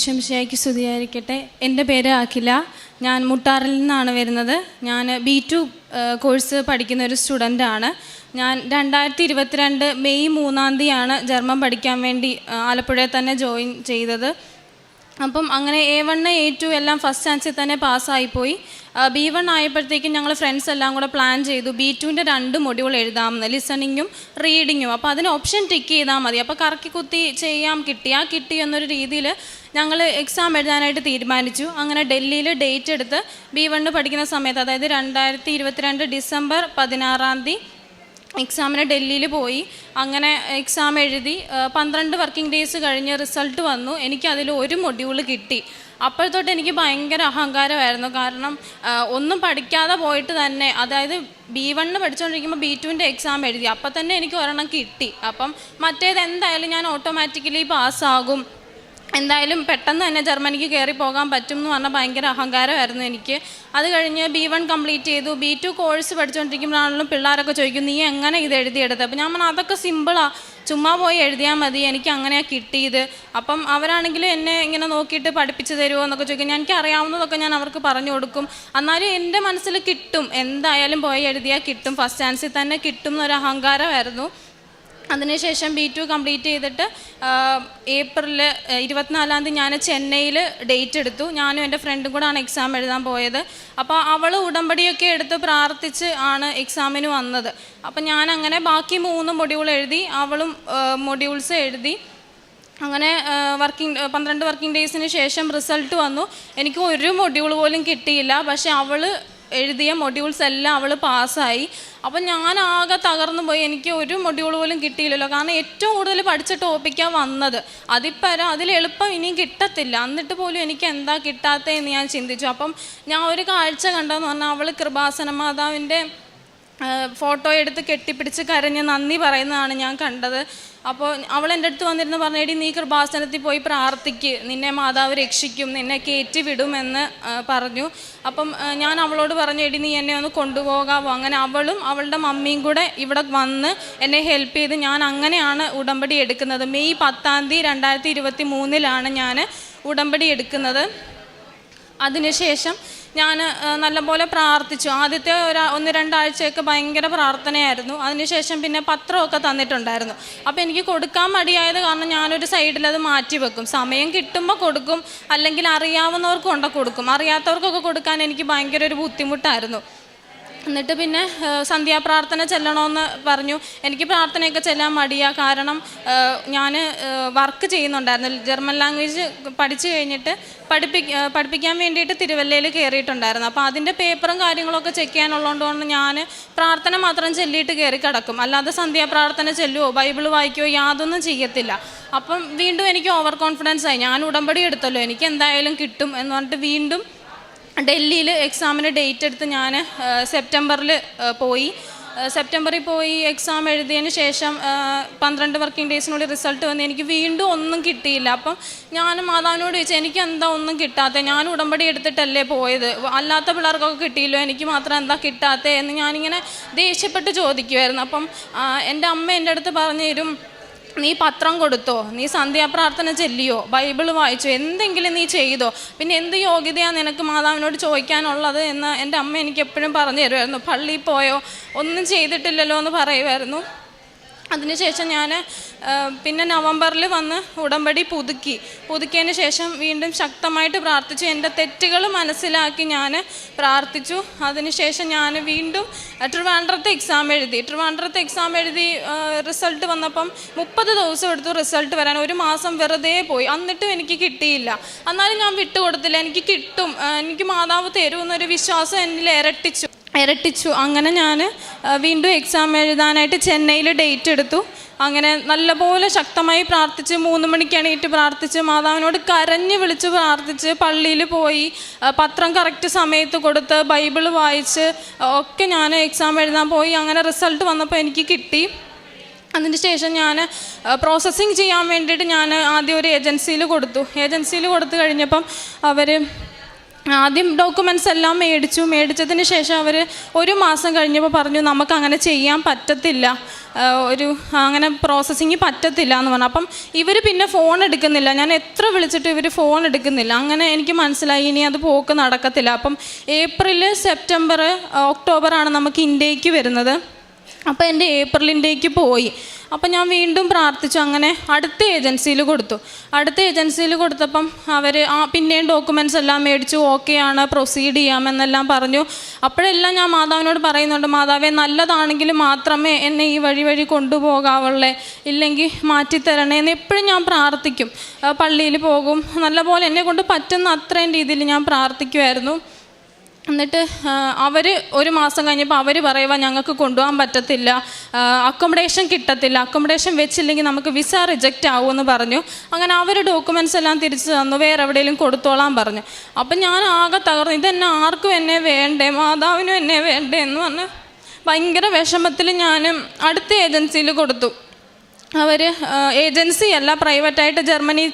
ശംശയ്ക്ക് സ്തുതിയായിരിക്കട്ടെ. എൻ്റെ പേര് അഖില. ഞാൻ മുട്ടാറിൽ നിന്നാണ് വരുന്നത്. ഞാൻ B2 കോഴ്സ് പഠിക്കുന്ന ഒരു സ്റ്റുഡൻ്റാണ്. ഞാൻ 2022 മെയ് 3 ജർമ്മൻ പഠിക്കാൻ വേണ്ടി ആലപ്പുഴയിൽ തന്നെ ജോയിൻ ചെയ്തത്. അപ്പം അങ്ങനെ A1 A2 എല്ലാം ഫസ്റ്റ് ചാൻസിൽ തന്നെ പാസ്സായിപ്പോയി. B1 ആയപ്പോഴത്തേക്കും ഞങ്ങൾ ഫ്രണ്ട്സ് എല്ലാം കൂടെ പ്ലാൻ ചെയ്തു B2ൻ്റെ 2 മൊഡ്യൂൾ എഴുതാമെന്ന്, ലിസണിങ്ങും റീഡിങ്ങും. അപ്പോൾ അതിന് ഓപ്ഷൻ ടിക്ക് ചെയ്താൽ മതി. അപ്പോൾ കറക്കി കുത്തി ചെയ്യാം, കിട്ടി എന്നൊരു രീതിയിൽ ഞങ്ങൾ എക്സാം എഴുതാനായിട്ട് തീരുമാനിച്ചു. അങ്ങനെ ഡൽഹിയിൽ ഡേറ്റ് എടുത്ത് B1 പഠിക്കുന്ന സമയത്ത്, അതായത് 2022 ഡിസംബർ 16 എക്സാമിന് ഡൽഹിയിൽ പോയി. അങ്ങനെ എക്സാം എഴുതി 12 വർക്കിംഗ് ഡേയ്സ് കഴിഞ്ഞ് റിസൾട്ട് വന്നു. എനിക്കതിൽ ഒരു മൊഡ്യൂൾ കിട്ടി. അപ്പോഴത്തോട്ട് എനിക്ക് ഭയങ്കര അഹങ്കാരമായിരുന്നു. കാരണം ഒന്നും പഠിക്കാതെ പോയിട്ട് തന്നെ, അതായത് B1 പഠിച്ചുകൊണ്ടിരിക്കുമ്പോൾ B2ൻ്റെ എക്സാം എഴുതി, അപ്പം തന്നെ എനിക്ക് ഒരെണ്ണം കിട്ടി. അപ്പം മറ്റേത് എന്തായാലും ഞാൻ ഓട്ടോമാറ്റിക്കലി പാസ്സാകും, എന്തായാലും പെട്ടെന്ന് തന്നെ ജർമ്മനിക്ക് കയറി പോകാൻ പറ്റും എന്ന് പറഞ്ഞാൽ ഭയങ്കര അഹങ്കാരമായിരുന്നു എനിക്ക്. അത് കഴിഞ്ഞ് B1 കംപ്ലീറ്റ് ചെയ്തു. B2 കോഴ്സ് പഠിച്ചുകൊണ്ടിരിക്കുമ്പോഴാണെങ്കിലും പിള്ളേരൊക്കെ ചോദിക്കും, നീ എങ്ങനെ ഇത് എഴുതിയെടുത്തത്? അപ്പോൾ ഞാൻ പറഞ്ഞാൽ അതൊക്കെ സിമ്പിളാണ്, ചുമ്മാ പോയി എഴുതിയാൽ മതി, എനിക്ക് അങ്ങനെയാണ് കിട്ടിയത്. അപ്പം അവരാണെങ്കിലും എന്നെ ഇങ്ങനെ നോക്കിയിട്ട് പഠിപ്പിച്ച് തരുമോ എന്നൊക്കെ ചോദിക്കും. എനിക്ക് അറിയാവുന്നതൊക്കെ ഞാൻ അവർക്ക് പറഞ്ഞു കൊടുക്കും. എന്നാലും എൻ്റെ മനസ്സിൽ കിട്ടും, എന്തായാലും പോയി എഴുതിയാൽ കിട്ടും, ഫസ്റ്റ് ചാൻസിൽ തന്നെ കിട്ടും എന്നൊരു അഹങ്കാരമായിരുന്നു. അതിനുശേഷം B2 കംപ്ലീറ്റ് ചെയ്തിട്ട് ഏപ്രിൽ 24 ഞാൻ ചെന്നൈയിൽ ഡേറ്റ് എടുത്തു. ഞാനും എൻ്റെ ഫ്രണ്ടും കൂടാണ് എക്സാം എഴുതാൻ പോയത്. അപ്പോൾ അവൾ ഉടമ്പടിയൊക്കെ എടുത്ത് പ്രാർത്ഥിച്ച് ആണ് എക്സാമിന് വന്നത്. അപ്പോൾ ഞാൻ അങ്ങനെ ബാക്കി 3 മൊഡ്യൂൾ എഴുതി, അവളും മൊഡ്യൂൾസ് എഴുതി. അങ്ങനെ 12 വർക്കിംഗ് ഡേയ്സിന് ശേഷം റിസൾട്ട് വന്നു. എനിക്ക് ഒരു മൊഡ്യൂൾ പോലും കിട്ടിയില്ല. പക്ഷേ അവൾ എഴുതിയ മൊഡ്യൂൾസ് എല്ലാം അവൾ പാസ്സായി. അപ്പം ഞാൻ ആകെ തകർന്നു പോയി. എനിക്ക് ഒരു മൊഡ്യൂൾ പോലും കിട്ടിയില്ലല്ലോ. കാരണം ഏറ്റവും കൂടുതൽ പഠിച്ച ടോപ്പിക്കാണ് വന്നത്. അതിലെളുപ്പം ഇനിയും കിട്ടത്തില്ല. എന്നിട്ട് പോലും എനിക്ക് എന്താ കിട്ടാത്തതെന്ന് ഞാൻ ചിന്തിച്ചു. അപ്പം ഞാൻ ഒരു കാഴ്ച കണ്ടതെന്ന് പറഞ്ഞാൽ, അവൾ കൃപാസന മാതാവിൻ്റെ ഫോട്ടോ എടുത്ത് കെട്ടിപ്പിടിച്ച് കരഞ്ഞ് നന്ദി പറയുന്നതാണ് ഞാൻ കണ്ടത്. അപ്പോൾ അവൾ എൻ്റെ അടുത്ത് വന്നിരുന്ന് പറഞ്ഞു, എടി നീ കൃപാസനത്തിൽ പോയി പ്രാർത്ഥിക്ക്, നിന്നെ മാതാവ് രക്ഷിക്കും, നിന്നെ കയറ്റി വിടുമെന്ന് പറഞ്ഞു. അപ്പം ഞാൻ അവളോട് പറഞ്ഞു, എടി നീ എന്നെ ഒന്ന് കൊണ്ടുപോകാമോ? അങ്ങനെ അവളും അവളുടെ മമ്മിയും കൂടെ ഇവിടെ വന്ന് എന്നെ ഹെൽപ്പ് ചെയ്ത് ഞാൻ അങ്ങനെയാണ് ഉടമ്പടി എടുക്കുന്നത്. മെയ് 10 2023 ഞാൻ ഉടമ്പടി എടുക്കുന്നത്. അതിനുശേഷം ഞാൻ നല്ലപോലെ പ്രാർത്ഥിച്ചു. ആദ്യത്തെ 1-2 ആഴ്ചയൊക്കെ ഭയങ്കര പ്രാർത്ഥനയായിരുന്നു. അതിനുശേഷം പിന്നെ പത്രമൊക്കെ തന്നിട്ടുണ്ടായിരുന്നു. അപ്പോൾ എനിക്ക് കൊടുക്കാൻ മടിയായത് കാരണം ഞാനൊരു സൈഡിൽ അത് മാറ്റി വെക്കും. സമയം കിട്ടുമ്പോൾ കൊടുക്കും, അല്ലെങ്കിൽ അറിയാവുന്നവർക്ക് കൊണ്ട് കൊടുക്കും. അറിയാത്തവർക്കൊക്കെ കൊടുക്കാൻ എനിക്ക് ഭയങ്കര ഒരു ബുദ്ധിമുട്ടായിരുന്നു. എന്നിട്ട് പിന്നെ സന്ധ്യാപ്രാർത്ഥന ചെല്ലണമെന്ന് പറഞ്ഞു. എനിക്ക് പ്രാർത്ഥനയൊക്കെ ചെല്ലാൻ മടിയാണ്. കാരണം ഞാൻ വർക്ക് ചെയ്യുന്നുണ്ടായിരുന്നു. ജർമ്മൻ ലാംഗ്വേജ് പഠിച്ചു കഴിഞ്ഞിട്ട് പഠിപ്പിക്കാൻ വേണ്ടിയിട്ട് തിരുവല്ലയിൽ കയറിയിട്ടുണ്ടായിരുന്നു. അപ്പോൾ അതിൻ്റെ പേപ്പറും കാര്യങ്ങളൊക്കെ ചെക്ക് ചെയ്യാനുള്ളതുകൊണ്ട് ഞാൻ പ്രാർത്ഥന മാത്രം ചെല്ലിയിട്ട് കയറി കിടക്കും. അല്ലാതെ സന്ധ്യാപ്രാർത്ഥന ചെല്ലുമോ ബൈബിൾ വായിക്കുകയോ യാതൊന്നും ചെയ്യത്തില്ല. അപ്പം വീണ്ടും എനിക്ക് ഓവർ കോൺഫിഡൻസ് ആയി. ഞാൻ ഉടമ്പടി എടുത്തല്ലോ, എനിക്ക് എന്തായാലും കിട്ടും എന്ന് പറഞ്ഞിട്ട് വീണ്ടും ഡൽഹിയിൽ എക്സാമിന് ഡേറ്റ് എടുത്ത് ഞാൻ സെപ്റ്റംബറിൽ പോയി എക്സാം എഴുതിയതിന് ശേഷം 12 വർക്കിംഗ് ഡേയ്സിനുള്ളിൽ റിസൾട്ട് വന്ന് എനിക്ക് വീണ്ടും ഒന്നും കിട്ടിയില്ല. അപ്പം ഞാൻ മാതാവിനോട് ചോദിച്ചു, എനിക്ക് എന്താ ഒന്നും കിട്ടാത്തത്? ഞാൻ ഉടമ്പടി എടുത്തിട്ടല്ലേ പോയത്, അല്ലാത്ത പിള്ളേർക്കൊക്കെ കിട്ടിയില്ലോ, എനിക്ക് മാത്രം എന്താ കിട്ടാത്തത് എന്ന് ഞാനിങ്ങനെ ദേഷ്യപ്പെട്ട് ചോദിക്കുമായിരുന്നു. അപ്പം എൻ്റെ അമ്മ എൻ്റെ അടുത്ത് പറഞ്ഞു തരും, നീ പത്രം കൊടുത്തോ, നീ സന്ധ്യാപ്രാർത്ഥന ചെല്ലിയോ, ബൈബിൾ വായിച്ചോ, എന്തെങ്കിലും നീ ചെയ്തോ, പിന്നെ എന്ത് യോഗ്യതയാണ് നിനക്ക് മാതാവിനോട് ചോദിക്കാനുള്ളത് എന്ന് എൻ്റെ അമ്മ എനിക്ക് എപ്പോഴും പറഞ്ഞു തരുമായിരുന്നു. പള്ളിയിൽ പോയോ, ഒന്നും ചെയ്തിട്ടില്ലല്ലോ എന്ന് പറയുമായിരുന്നു. അതിനുശേഷം ഞാൻ പിന്നെ നവംബറിൽ വന്ന് ഉടമ്പടി പുതുക്കിയതിന് ശേഷം വീണ്ടും ശക്തമായിട്ട് പ്രാർത്ഥിച്ചു. എൻ്റെ തെറ്റുകൾ മനസ്സിലാക്കി ഞാൻ പ്രാർത്ഥിച്ചു. അതിനുശേഷം ഞാൻ വീണ്ടും ട്രിവാൻഡ്രത്തെ എക്സാം എഴുതി റിസൾട്ട് വന്നപ്പം 30 ദിവസം എടുത്തു റിസൾട്ട് വരാൻ. 1 മാസം വെറുതെ പോയി. എന്നിട്ടും എനിക്ക് കിട്ടിയില്ല. എന്നാലും ഞാൻ വിട്ടുകൊടുത്തില്ല, എനിക്ക് കിട്ടും, എനിക്ക് മാതാവ് തരുമെന്നൊരു വിശ്വാസം എന്നിൽ ഇരട്ടിച്ചു. അങ്ങനെ ഞാൻ വീണ്ടും എക്സാം എഴുതാനായിട്ട് ചെന്നൈയിൽ ഡേറ്റ് എടുത്തു. അങ്ങനെ നല്ലപോലെ ശക്തമായി പ്രാർത്ഥിച്ച് 3 മണിക്ക് എണീറ്റ് പ്രാർത്ഥിച്ച് മാതാവിനോട് കരഞ്ഞ് വിളിച്ച് പ്രാർത്ഥിച്ച് പള്ളിയിൽ പോയി പത്രം കറക്റ്റ് സമയത്ത് കൊടുത്ത് ബൈബിൾ വായിച്ച് ഒക്കെ ഞാൻ എക്സാം എഴുതാൻ പോയി. അങ്ങനെ റിസൾട്ട് വന്നപ്പോൾ എനിക്ക് കിട്ടി. അതിന് ശേഷം ഞാൻ പ്രോസസ്സിങ് ചെയ്യാൻ വേണ്ടിയിട്ട് ഞാൻ ആദ്യം ഒരു ഏജൻസിയിൽ കൊടുത്തു കഴിഞ്ഞപ്പം അവർ ആദ്യം ഡോക്യുമെൻറ്റ്സ് എല്ലാം മേടിച്ചതിന് ശേഷം അവർ ഒരു മാസം കഴിഞ്ഞപ്പോൾ പറഞ്ഞു നമുക്കങ്ങനെ ചെയ്യാൻ പറ്റത്തില്ല, അങ്ങനെ പ്രോസസ്സിങ് പറ്റത്തില്ല എന്ന് പറഞ്ഞു. അപ്പം ഇവർ പിന്നെ ഫോൺ എടുക്കുന്നില്ല. ഞാൻ എത്ര വിളിച്ചിട്ട് ഇവർ ഫോൺ എടുക്കുന്നില്ല. അങ്ങനെ എനിക്ക് മനസ്സിലായി ഇനി അത് പോക്ക് നടക്കത്തില്ല. അപ്പം ഏപ്രിൽ, സെപ്റ്റംബർ, ഒക്ടോബറാണ് നമുക്ക് ഇൻഡേക്ക് വരുന്നത്. അപ്പോൾ എൻ്റെ ഏപ്രിൽ ഇൻഡേക്ക് പോയി. അപ്പം ഞാൻ വീണ്ടും പ്രാർത്ഥിച്ചു. അങ്ങനെ അടുത്ത ഏജൻസിയിൽ കൊടുത്തപ്പം അവർ പിന്നെയും ഡോക്യുമെൻറ്റ്സ് എല്ലാം മേടിച്ചു, ഓക്കെ ആണ്, പ്രൊസീഡ് ചെയ്യാമെന്നെല്ലാം പറഞ്ഞു. അപ്പോഴെല്ലാം ഞാൻ മാതാവിനോട് പറയുന്നുണ്ട്, മാതാവേ നല്ലതാണെങ്കിൽ മാത്രമേ എന്നെ ഈ വഴി കൊണ്ടുപോകാവുള്ളേ, ഇല്ലെങ്കിൽ മാറ്റിത്തരണേ എന്ന് എപ്പോഴും ഞാൻ പ്രാർത്ഥിക്കും. പള്ളിയിൽ പോകും, നല്ലപോലെ എന്നെ കൊണ്ട് പറ്റുന്ന അത്രയും രീതിയിൽ ഞാൻ പ്രാർത്ഥിക്കുമായിരുന്നു. എന്നിട്ട് അവർ ഒരു മാസം കഴിഞ്ഞപ്പോൾ അവർ പറയുക ഞങ്ങൾക്ക് കൊണ്ടുപോകാൻ പറ്റത്തില്ല, അക്കോമഡേഷൻ കിട്ടത്തില്ല, അക്കോമഡേഷൻ വെച്ചില്ലെങ്കിൽ നമുക്ക് വിസ റിജക്റ്റ് ആവുമെന്ന് പറഞ്ഞു. അങ്ങനെ അവർ ഡോക്യുമെൻറ്റ്സ് എല്ലാം തിരിച്ചു തന്നു, വേറെ എവിടെയെങ്കിലും കൊടുത്തോളാൻ പറഞ്ഞു. അപ്പം ഞാൻ ആകെ തകർന്നു. ഇതെന്നെ ആർക്കും എന്നെ വേണ്ടേ, മാതാവിനും എന്നെ വേണ്ടേ എന്ന് പറഞ്ഞ് ഭയങ്കര വിഷമത്തിൽ ഞാൻ അടുത്ത ഏജൻസിയിൽ കൊടുത്തു. അവർ ഏജൻസിയല്ല, പ്രൈവറ്റായിട്ട് ജർമ്മനിയിൽ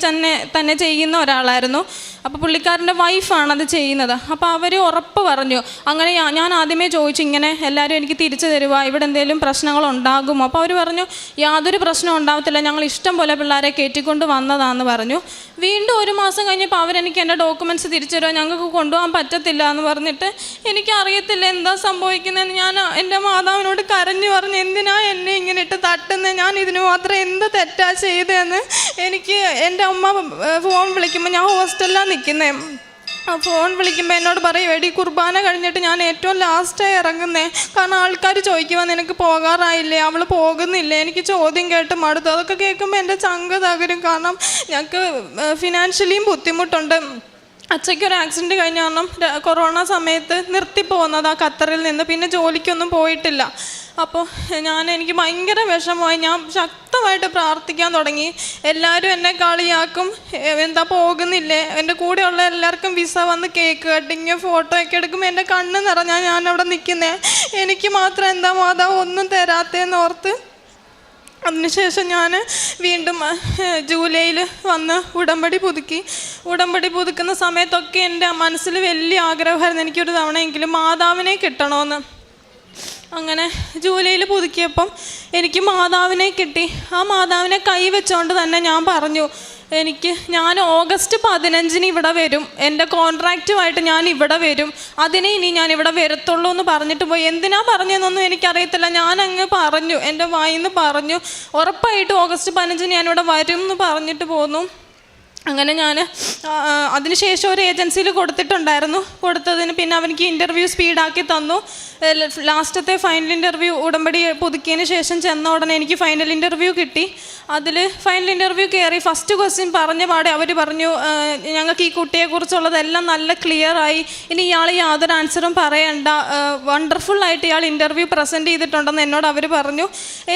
തന്നെ ചെയ്യുന്ന ഒരാളായിരുന്നു. അപ്പോൾ പുള്ളിക്കാരൻ്റെ വൈഫാണത് ചെയ്യുന്നത്. അപ്പോൾ അവർ ഉറപ്പ് പറഞ്ഞു. അങ്ങനെ ഞാൻ ആദ്യമേ ചോദിച്ചു, ഇങ്ങനെ എല്ലാവരും എനിക്ക് തിരിച്ചു തരുക, ഇവിടെ എന്തെങ്കിലും പ്രശ്നങ്ങളുണ്ടാകുമോ? അപ്പോൾ അവർ പറഞ്ഞു യാതൊരു പ്രശ്നവും ഉണ്ടാകത്തില്ല, ഞങ്ങൾ ഇഷ്ടം പോലെ പിള്ളേരെ കയറ്റിക്കൊണ്ട് വന്നതാണെന്ന് പറഞ്ഞു. വീണ്ടും ഒരു മാസം കഴിഞ്ഞപ്പോൾ അവരെനിക്ക് എൻ്റെ ഡോക്യുമെൻറ്റ്സ് തിരിച്ചു തരുമോ, ഞങ്ങൾക്ക് കൊണ്ടുപോകാൻ പറ്റത്തില്ല എന്ന് പറഞ്ഞിട്ട് എനിക്കറിയത്തില്ല എന്താ സംഭവിക്കുന്നതെന്ന്. ഞാൻ എൻ്റെ മാതാവിനോട് കരഞ്ഞു പറഞ്ഞു, എന്തിനാ എന്നെ ഇങ്ങനെ ഇട്ട് തട്ടുന്നത്, ഞാൻ ഇതിന് മാത്രം എന്ത് തെറ്റാ ചെയ്തതെന്ന്. എനിക്ക് എൻ്റെ അമ്മ ഫോൺ വിളിക്കുമ്പോൾ, ഞാൻ ഹോസ്റ്റലിലാണ് നിൽക്കുന്നത്, ഫോൺ വിളിക്കുമ്പോൾ എന്നോട് പറയും, എടി കുർബാന കഴിഞ്ഞിട്ട് ഞാൻ ഏറ്റവും ലാസ്റ്റായി ഇറങ്ങുന്നേ, കാരണം ആൾക്കാർ ചോദിക്കുമ്പോൾ നിനക്ക് പോകാറായില്ലേ, അവൾ പോകുന്നില്ലേ, എനിക്ക് ചോദ്യം കേട്ട് മടുത്തു. അതൊക്കെ കേൾക്കുമ്പോൾ എൻ്റെ ചങ്ക് തകരും. കാരണം ഞങ്ങൾക്ക് ഫിനാൻഷ്യലിയും ബുദ്ധിമുട്ടുണ്ട്. അച്ഛയ്ക്കൊരു ആക്സിഡൻറ്റ് കഴിഞ്ഞ കാരണം കൊറോണ സമയത്ത് നിർത്തിപ്പോകുന്നതാണ് ഖത്തറിൽ നിന്ന്, പിന്നെ ജോലിക്കൊന്നും പോയിട്ടില്ല. അപ്പോൾ എനിക്ക് ഭയങ്കര വിഷമമായി. ഞാൻ ശക്തമായിട്ട് പ്രാർത്ഥിക്കാൻ തുടങ്ങി. എല്ലാവരും എന്നെ കളിയാക്കും, എന്താ പോകുന്നില്ലേ, എൻ്റെ കൂടെയുള്ള എല്ലാവർക്കും വിസ വന്ന് കേക്ക് കട്ടിങ് ഫോട്ടോ ഒക്കെ എടുക്കുമ്പോൾ എൻ്റെ കണ്ണ് നിറഞ്ഞാൽ ഞാൻ അവിടെ നിൽക്കുന്നത്, എനിക്ക് മാത്രം എന്താ മാതാവ് ഒന്നും തരാത്തേന്ന് ഓർത്ത്. അതിനുശേഷം ഞാൻ വീണ്ടും ജൂലൈയിൽ വന്ന് ഉടമ്പടി പുതുക്കുന്ന സമയത്തൊക്കെ എൻ്റെ മനസ്സിൽ വലിയ ആഗ്രഹമായിരുന്നു എനിക്കൊരു തവണയെങ്കിലും മാതാവിനെ കിട്ടണമെന്ന്. അങ്ങനെ ജൂലൈയിൽ പുതുക്കിയപ്പം എനിക്ക് മാതാവിനെ കിട്ടി. ആ മാതാവിനെ കൈവച്ചുകൊണ്ട് തന്നെ ഞാൻ പറഞ്ഞു, ഞാൻ ഓഗസ്റ്റ് 15 ഇവിടെ വരും, എൻ്റെ കോൺട്രാക്റ്റുമായിട്ട് ഞാൻ ഇവിടെ വരും, അതിനെ ഇനി ഞാൻ ഇവിടെ വരത്തുള്ളൂ എന്ന് പറഞ്ഞിട്ട് പോയി. എന്തിനാ പറഞ്ഞതെന്നൊന്നും എനിക്കറിയത്തില്ല, ഞാനങ്ങ് പറഞ്ഞു, എൻ്റെ വായിന്ന് പറഞ്ഞു, ഉറപ്പായിട്ട് ഓഗസ്റ്റ് 15 ഞാനിവിടെ വരും എന്ന് പറഞ്ഞിട്ട് പോന്നു. അങ്ങനെ ഞാൻ അതിനുശേഷം ഒരു ഏജൻസിയിൽ കൊടുത്തതിന് പിന്നെ അവനിക്ക് ഇൻ്റർവ്യൂ സ്പീഡാക്കി തന്നു. ലാസ്റ്റത്തെ ഫൈനൽ ഇൻ്റർവ്യൂ ഉടമ്പടി പുതുക്കിയതിന് ശേഷം ചെന്ന ഉടനെ എനിക്ക് ഫൈനൽ ഇൻ്റർവ്യൂ കിട്ടി. അതിൽ ഫൈനൽ ഇൻ്റർവ്യൂ കയറി ഫസ്റ്റ് ക്വസ്റ്റ്യൻ പറഞ്ഞ പാടെ അവർ പറഞ്ഞു, ഞങ്ങൾക്ക് ഈ കുട്ടിയെക്കുറിച്ചുള്ളതെല്ലാം നല്ല ക്ലിയറായി, ഇനി ഇയാൾ യാതൊരു ആൻസറും പറയണ്ട, വണ്ടർഫുള്ളായിട്ട് ഇയാൾ ഇൻ്റർവ്യൂ പ്രസൻറ്റ് ചെയ്തിട്ടുണ്ടെന്ന് എന്നോട് അവർ പറഞ്ഞു.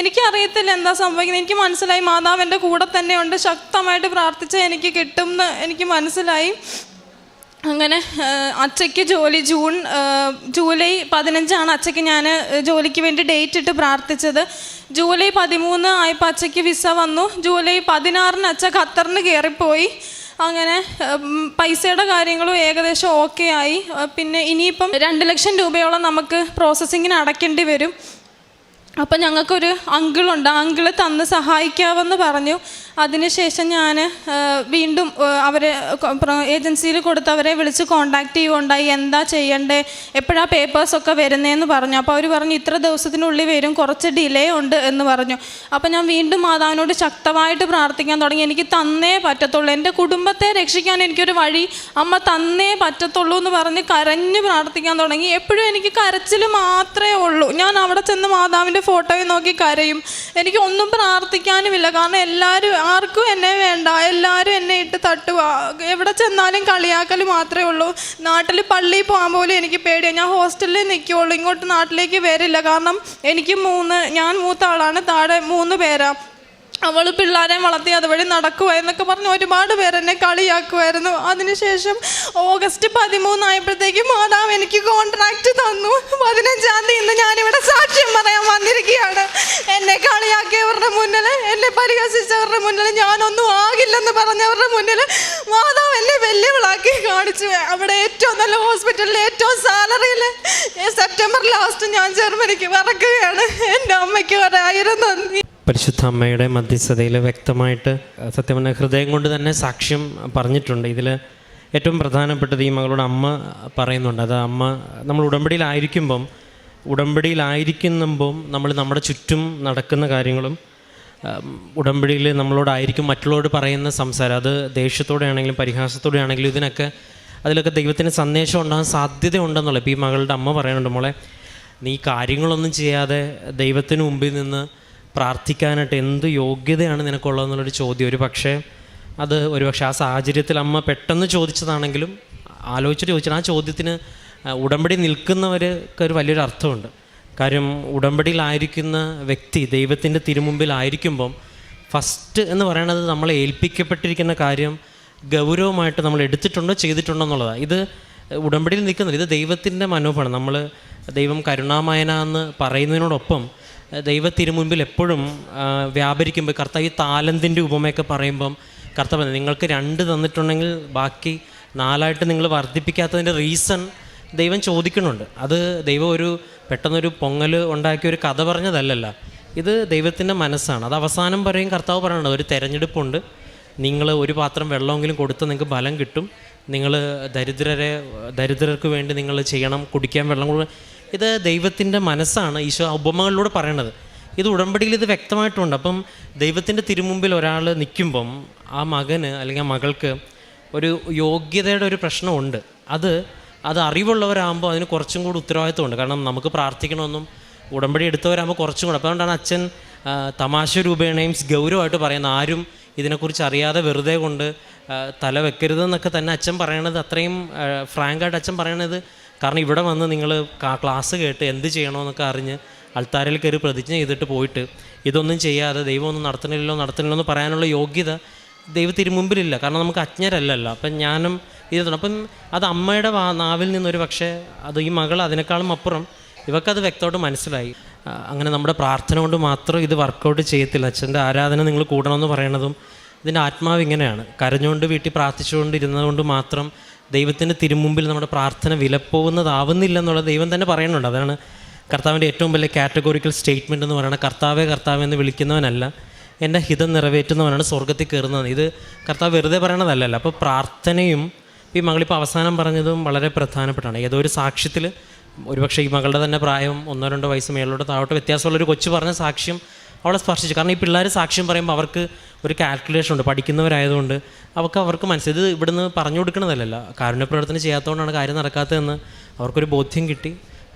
എനിക്കറിയത്തില്ല എന്താ സംഭവിക്കുന്നത്, എനിക്ക് മനസ്സിലായി മാതാവ് എൻ്റെ കൂടെ തന്നെയുണ്ട്, ശക്തമായിട്ട് പ്രാർത്ഥിച്ചാൽ എനിക്ക് കിട്ടുമെന്ന് എനിക്ക് മനസ്സിലായി. അങ്ങനെ അച്ഛയ്ക്ക് ജൂലൈ 15 അച്ഛയ്ക്ക് ഞാൻ ജോലിക്ക് വേണ്ടി ഡേറ്റ് ഇട്ട് പ്രാർത്ഥിച്ചത്. ജൂലൈ 13 ആയപ്പോൾ അച്ഛയ്ക്ക് വിസ വന്നു. ജൂലൈ 16 അച്ഛ ഖത്തറിന് കയറിപ്പോയി. അങ്ങനെ പൈസയുടെ കാര്യങ്ങളും ഏകദേശം ഓക്കെ ആയി. പിന്നെ ഇനിയിപ്പം 2 ലക്ഷം രൂപയോളം നമുക്ക് പ്രോസസ്സിങ്ങിന് അടയ്ക്കേണ്ടി വരും. അപ്പം ഞങ്ങൾക്കൊരു അങ്കിളുണ്ട്, അങ്കിള് തന്ന് സഹായിക്കാമെന്ന് പറഞ്ഞു. അതിനുശേഷം ഞാൻ വീണ്ടും അവരെ ഏജൻസിയിൽ കൊടുത്തവരെ വിളിച്ച് കോണ്ടാക്ട് ചെയ്യുകയുണ്ടായി, എന്താ ചെയ്യണ്ടേ, എപ്പോഴാണ് പേപ്പേഴ്സൊക്കെ വരുന്നതെന്ന് പറഞ്ഞു. അപ്പോൾ അവർ പറഞ്ഞു ഇത്ര ദിവസത്തിനുള്ളിൽ വരും, കുറച്ച് ഡിലേ ഉണ്ട് എന്ന് പറഞ്ഞു. അപ്പോൾ ഞാൻ വീണ്ടും മാതാവിനോട് ശക്തമായിട്ട് പ്രാർത്ഥിക്കാൻ തുടങ്ങി, എനിക്ക് തന്നേ പറ്റത്തുള്ളൂ, എൻ്റെ കുടുംബത്തെ രക്ഷിക്കാൻ എനിക്കൊരു വഴി അമ്മ തന്നേ പറ്റത്തുള്ളൂ എന്ന് പറഞ്ഞ് കരഞ്ഞ് പ്രാർത്ഥിക്കാൻ തുടങ്ങി. എപ്പോഴും എനിക്ക് കരച്ചിൽ മാത്രമേ ഉള്ളൂ. ഞാൻ അവിടെ ചെന്ന് മാതാവിൻ്റെ ഫോട്ടോയിൽ നോക്കി കരയും. എനിക്ക് ഒന്നും പ്രാർത്ഥിക്കാനുമില്ല, കാരണം ആർക്കും എന്നെ വേണ്ട, എല്ലാവരും എന്നെ ഇട്ട് തട്ടുക, എവിടെ ചെന്നാലും കളിയാക്കൽ മാത്രമേ ഉള്ളൂ. നാട്ടിൽ പള്ളിയിൽ പോകാൻ പോലും എനിക്ക് പേടിയാണ്. ഞാൻ ഹോസ്റ്റലിൽ നിൽക്കുകയുള്ളൂ, ഇങ്ങോട്ട് നാട്ടിലേക്ക് വരില്ല. കാരണം ഞാൻ മൂത്ത ആളാണ്, താഴെ 3 പേരാണ്. അവൾ പിള്ളേരെ വളർത്തി അതുവഴി നടക്കുമായിരുന്നൊക്കെ പറഞ്ഞ് ഒരുപാട് പേരെന്നെ കളിയാക്കുമായിരുന്നു. അതിനുശേഷം ഓഗസ്റ്റ് 13 ആയപ്പോഴത്തേക്കും മാതാവ് എനിക്ക് കോൺട്രാക്റ്റ് തന്നു. 15-ാം തീയതി ഇന്ന് ഞാനിവിടെ സാക്ഷ്യം പറയാൻ വന്നിരിക്കുകയാണ്. എന്നെ കളിയാക്കിയവരുടെ മുന്നിൽ, എന്നെ പരിഹസിച്ചവരുടെ മുന്നിൽ, ഞാനൊന്നും ആകില്ലെന്ന് പറഞ്ഞവരുടെ മുന്നിൽ മാതാവ് എന്നെ വെല്ലുവിളാക്കി കാണിച്ചു. അവിടെ ഏറ്റവും നല്ല ഹോസ്പിറ്റലിൽ ഏറ്റവും സാലറിയിൽ സെപ്റ്റംബർ ലാസ്റ്റ് ഞാൻ ജർമ്മനിക്ക് പറക്കുകയാണ്. എൻ്റെ അമ്മയ്ക്ക് 1000 നന്ദി. പരിശുദ്ധ അമ്മയുടെ മധ്യസ്ഥതയിൽ വ്യക്തമായിട്ട് സത്യം പറഞ്ഞ ഹൃദയം കൊണ്ട് തന്നെ സാക്ഷ്യം പറഞ്ഞിട്ടുണ്ട്. ഇതിൽ ഏറ്റവും പ്രധാനപ്പെട്ടത് ഈ മകളോട് അമ്മ പറയുന്നുണ്ട്. അത് അമ്മ നമ്മൾ ഉടമ്പടിയിലായിരിക്കുമ്പം നമ്മൾ നമ്മുടെ ചുറ്റും നടക്കുന്ന കാര്യങ്ങളും ഉടമ്പടിയിൽ നമ്മളോടായിരിക്കും മറ്റുള്ളവരോട് പറയുന്ന സംസാരം, അത് ദേഷ്യത്തോടെ ആണെങ്കിലും പരിഹാസത്തോടെ ആണെങ്കിലും അതിലൊക്കെ ദൈവത്തിന് സന്ദേശം ഉണ്ടാകാൻ സാധ്യതയുണ്ടെന്നുള്ളത്. ഇപ്പോൾ ഈ മകളുടെ അമ്മ പറയുന്നുണ്ട്, മോളെ നീ കാര്യങ്ങളൊന്നും ചെയ്യാതെ ദൈവത്തിന് മുമ്പിൽ നിന്ന് പ്രാർത്ഥിക്കാനായിട്ട് എന്ത് യോഗ്യതയാണ് നിനക്കുള്ളതെന്നുള്ളൊരു ചോദ്യം ഒരു പക്ഷേ ആ സാഹചര്യത്തിൽ അമ്മ പെട്ടെന്ന് ചോദിച്ചതാണെങ്കിലും ആലോചിച്ചിട്ട് ചോദിച്ചാൽ ആ ചോദ്യത്തിന് ഉടമ്പടി നിൽക്കുന്നവർക്ക് ഒരു വലിയൊരു അർത്ഥമുണ്ട്. കാര്യം ഉടമ്പടിയിലായിരിക്കുന്ന വ്യക്തി ദൈവത്തിൻ്റെ തിരുമുമ്പിലായിരിക്കുമ്പം ഫസ്റ്റ് എന്ന് പറയണത് നമ്മളെ ഏൽപ്പിക്കപ്പെട്ടിരിക്കുന്ന കാര്യം ഗൗരവമായിട്ട് നമ്മൾ എടുത്തിട്ടുണ്ടോ ചെയ്തിട്ടുണ്ടോ എന്നുള്ളതാണ്. ഇത് ഉടമ്പടിയിൽ നിൽക്കുന്നില്ല, ഇത് ദൈവത്തിൻ്റെ മനോഭാവമാണ്. നമ്മൾ ദൈവം കരുണാമയന എന്ന് പറയുന്നതിനോടൊപ്പം ദൈവ തിരുമുൻപിൽ എപ്പോഴും വ്യാപരിക്കുമ്പോൾ കർത്താവ് ഈ താലന്തിൻ്റെ ഉപമയൊക്കെ പറയുമ്പം കർത്താവ് നിങ്ങൾക്ക് 2 തന്നിട്ടുണ്ടെങ്കിൽ ബാക്കി 4 നിങ്ങൾ വർദ്ധിപ്പിക്കാത്തതിൻ്റെ റീസൺ ദൈവം ചോദിക്കുന്നുണ്ട്. അത് ദൈവം പെട്ടെന്നൊരു പൊങ്ങൽ ഉണ്ടാക്കിയ ഒരു കഥ പറഞ്ഞതല്ലല്ല, ഇത് ദൈവത്തിൻ്റെ മനസ്സാണ്. അത് അവസാനം പറയും കർത്താവ് പറയുന്നുണ്ട്, ഒരു തെരഞ്ഞെടുപ്പുണ്ട്, നിങ്ങൾ ഒരു പാത്രം വെള്ളമെങ്കിലും കൊടുത്ത് നിങ്ങൾക്ക് ബലം കിട്ടും, നിങ്ങൾ ദരിദ്രർക്ക് വേണ്ടി നിങ്ങൾ ചെയ്യണം, കുടിക്കാൻ വെള്ളം കൊടുക്കണം. ഇത് ദൈവത്തിൻ്റെ മനസ്സാണ് ഈശോ ഉപമകളിലൂടെ പറയണത്. ഇത് ഉടമ്പടിയിൽ ഇത് വ്യക്തമായിട്ടുണ്ട്. അപ്പം ദൈവത്തിൻ്റെ തിരുമുമ്പിൽ ഒരാൾ നിൽക്കുമ്പം ആ മകന് അല്ലെങ്കിൽ ആ മകൾക്ക് ഒരു യോഗ്യതയുടെ ഒരു പ്രശ്നമുണ്ട്. അത് അറിവുള്ളവരാകുമ്പോൾ അതിന് കുറച്ചും കൂടി ഉത്തരവാദിത്വമുണ്ട്. കാരണം നമുക്ക് പ്രാർത്ഥിക്കണമെന്നും ഉടമ്പടി എടുത്തവരാകുമ്പോൾ കുറച്ചും കൂടെ. അപ്പോൾ അതുകൊണ്ടാണ് അച്ഛൻ തമാശ രൂപേണയും ഗൗരവമായിട്ട് പറയുന്നത്, ആരും ഇതിനെക്കുറിച്ച് അറിയാതെ വെറുതെ കൊണ്ട് തല വെക്കരുതെന്നൊക്കെ തന്നെ അച്ഛൻ പറയണത് അത്രയും ഫ്രാങ്കായിട്ട് അച്ഛൻ പറയണത്. കാരണം ഇവിടെ വന്ന് നിങ്ങൾ ക്ലാസ് കേട്ട് എന്ത് ചെയ്യണമെന്നൊക്കെ അറിഞ്ഞ് അൾത്താരയിൽ കയറി പ്രതിജ്ഞ ചെയ്തിട്ട് പോയിട്ട് ഇതൊന്നും ചെയ്യാതെ ദൈവം ഒന്നും നടത്തണില്ലല്ലോ എന്ന് പറയാനുള്ള യോഗ്യത ദൈവത്തിരുമുമ്പിലില്ല. കാരണം നമുക്ക് അജ്ഞരല്ലല്ലോ. അപ്പം ഞാനും ഇതുണ്ട്. അപ്പം അത് അമ്മയുടെ നാവിൽ നിന്നൊരു പക്ഷേ അത് ഈ മകൾ അതിനേക്കാളും അപ്പുറം ഇവക്കത് വ്യക്തമായിട്ട് മനസ്സിലായി. അങ്ങനെ നമ്മുടെ പ്രാർത്ഥന കൊണ്ട് മാത്രം ഇത് വർക്കൗട്ട് ചെയ്യത്തില്ല. അച്ഛൻ്റെ ആരാധന നിങ്ങൾ കൂടണമെന്ന് പറയണതും ഇതിൻ്റെ ആത്മാവ് ഇങ്ങനെയാണ്. കരഞ്ഞുകൊണ്ട് വീട്ടിൽ പ്രാർത്ഥിച്ചുകൊണ്ടിരുന്നതുകൊണ്ട് മാത്രം ദൈവത്തിൻ്റെ തിരുമുമ്പിൽ നമ്മുടെ പ്രാർത്ഥന വിലപ്പോകുന്നതാവുന്നില്ല എന്നുള്ളത് ദൈവം തന്നെ പറയുന്നുണ്ട്. അതാണ് കർത്താവിൻ്റെ ഏറ്റവും വലിയ കാറ്റഗോറിക്കൽ സ്റ്റേറ്റ്മെൻറ്റ് എന്ന് പറയുന്നത്. കർത്താവേ എന്ന് വിളിക്കുന്നവനല്ല, എൻ്റെ ഹിതം നിറവേറ്റുന്നവനാണ് സ്വർഗ്ഗത്തിൽ കയറുന്നത്. ഇത് കർത്താവ് വെറുതെ പറയണതല്ലല്ലോ. അപ്പോൾ പ്രാർത്ഥനയും ഈ മകളിപ്പോൾ അവസാനം പറഞ്ഞതും വളരെ പ്രധാനപ്പെട്ടാണ്. ഏതോ ഒരു സാക്ഷ്യത്തിൽ ഒരുപക്ഷെ ഈ മകളുടെ തന്നെ പ്രായം 1-2 വയസ്സ് മേളിലോട്ട് താഴോട്ട് വ്യത്യാസമുള്ളൊരു കൊച്ചു പറഞ്ഞ സാക്ഷ്യം അവളെ സ്പർശിച്ചു. കാരണം ഈ പിള്ളേർ സാക്ഷ്യം പറയുമ്പോൾ അവർക്ക് ഒരു കാൽക്കുലേഷൻ ഉണ്ട്, പഠിക്കുന്നവരായതുകൊണ്ട് അവർക്ക് മനസ്സിലായി ഇത് ഇവിടുന്ന് പറഞ്ഞു കൊടുക്കണതല്ലല്ലോ, കാരുണ്യപ്രവർത്തനം ചെയ്യാത്തതുകൊണ്ടാണ് കാര്യം നടക്കാത്തതെന്ന് അവർക്കൊരു ബോധ്യം കിട്ടി.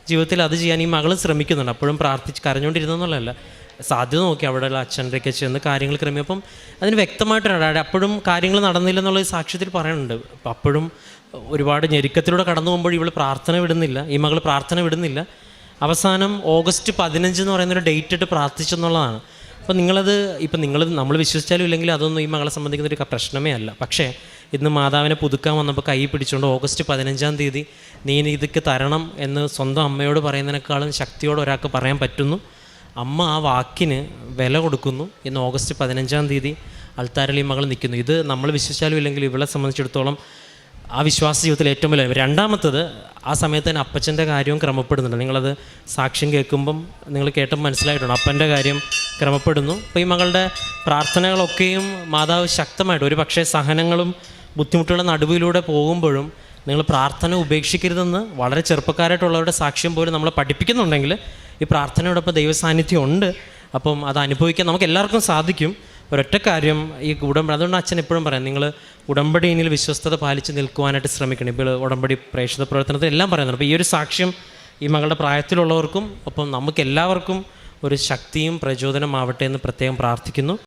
ജീവിതത്തിൽ അത് ചെയ്യാൻ ഈ മകൾ ശ്രമിക്കുന്നുണ്ട്. അപ്പോഴും പ്രാർത്ഥിച്ച് കരഞ്ഞുകൊണ്ടിരുന്നെന്നുള്ളതല്ല, സാധ്യത നോക്കി അവിടെയുള്ള അച്ഛൻ്റെയൊക്കെ ചെന്ന് കാര്യങ്ങൾ ക്രമിയപ്പം അതിന് വ്യക്തമായിട്ടാണ് അപ്പോഴും കാര്യങ്ങൾ നടന്നില്ലെന്നുള്ള സാക്ഷ്യത്തിൽ പറയുന്നുണ്ട്. അപ്പം അപ്പോഴും ഒരുപാട് ഞെരുക്കത്തിലൂടെ കടന്നു പോകുമ്പോൾ ഈ മകൾ പ്രാർത്ഥന വിടുന്നില്ല. അവസാനം ഓഗസ്റ്റ് 15 എന്ന് പറയുന്നൊരു ഡേറ്റ് ഇട്ട് പ്രാർത്ഥിച്ചെന്നുള്ളതാണ്. അപ്പോൾ നമ്മൾ വിശ്വസിച്ചാലും ഇല്ലെങ്കിൽ അതൊന്നും ഈ മകളെ സംബന്ധിക്കുന്നൊരു പ്രശ്നമേ അല്ല. പക്ഷേ ഇന്ന് മാതാവിനെ പുതുക്കാൻ വന്നപ്പോൾ കൈ പിടിച്ചുകൊണ്ട് ഓഗസ്റ്റ് 15-ാം തീയതി നീ ഇതൊക്കെ തരണം എന്ന് സ്വന്തം അമ്മയോട് പറയുന്നതിനേക്കാളും ശക്തിയോടെ ഒരാൾക്ക് പറയാൻ പറ്റുന്നു. അമ്മ ആ വാക്കിന് വില കൊടുക്കുന്നു. ഇന്ന് ഓഗസ്റ്റ് 15-ാം തീയതി അൾത്താരയിൽ ഈ മകൾ നിൽക്കുന്നു. ഇത് നമ്മൾ വിശ്വസിച്ചാലും ഇല്ലെങ്കിൽ ഇവളെ സംബന്ധിച്ചിടത്തോളം ആ വിശ്വാസ ജീവിതത്തിൽ ഏറ്റവും വലിയ. രണ്ടാമത്തത്, ആ സമയത്ത് തന്നെ അപ്പച്ചൻ്റെ കാര്യവും ക്രമപ്പെടുന്നുണ്ട്. നിങ്ങളത് സാക്ഷ്യം കേൾക്കുമ്പം നിങ്ങൾ കേട്ടപ്പോൾ മനസ്സിലായിട്ടുണ്ട്, അപ്പൻ്റെ കാര്യം ക്രമപ്പെടുന്നു. അപ്പോൾ ഈ മകളുടെ പ്രാർത്ഥനകളൊക്കെയും മാതാവ് ശക്തമായിട്ട്, ഒരു പക്ഷേ സഹനങ്ങളും ബുദ്ധിമുട്ടുകളുടെ നടുവിലൂടെ പോകുമ്പോഴും നിങ്ങൾ പ്രാർത്ഥന ഉപേക്ഷിക്കരുതെന്ന് വളരെ ചെറുപ്പക്കാരായിട്ടുള്ളവരുടെ സാക്ഷ്യം പോലും നമ്മളെ പഠിപ്പിക്കുന്നുണ്ടെങ്കിൽ ഈ പ്രാർത്ഥനയോടൊപ്പം ദൈവസാന്നിധ്യം ഉണ്ട്. അപ്പം അത് അനുഭവിക്കാൻ നമുക്ക് എല്ലാവർക്കും സാധിക്കും. ഒരൊറ്റ കാര്യം, ഈ അതുകൊണ്ട് അച്ഛൻ എപ്പോഴും പറയാം, നിങ്ങൾ ഉടമ്പടിയിൽ വിശ്വസ്തത പാലിച്ച് നിൽക്കുവാനായിട്ട് ശ്രമിക്കണം. ഇപ്പോൾ ഉടമ്പടി പ്രേക്ഷിത പ്രവർത്തനത്തിൽ എല്ലാം പറയുന്നുണ്ട്. അപ്പോൾ ഈ ഒരു സാക്ഷ്യം ഈ മകളുടെ പ്രായത്തിലുള്ളവർക്കും ഒപ്പം നമുക്ക് എല്ലാവർക്കും ഒരു ശക്തിയും പ്രചോദനമാവട്ടെ എന്ന് പ്രത്യേകം പ്രാർത്ഥിക്കുന്നു.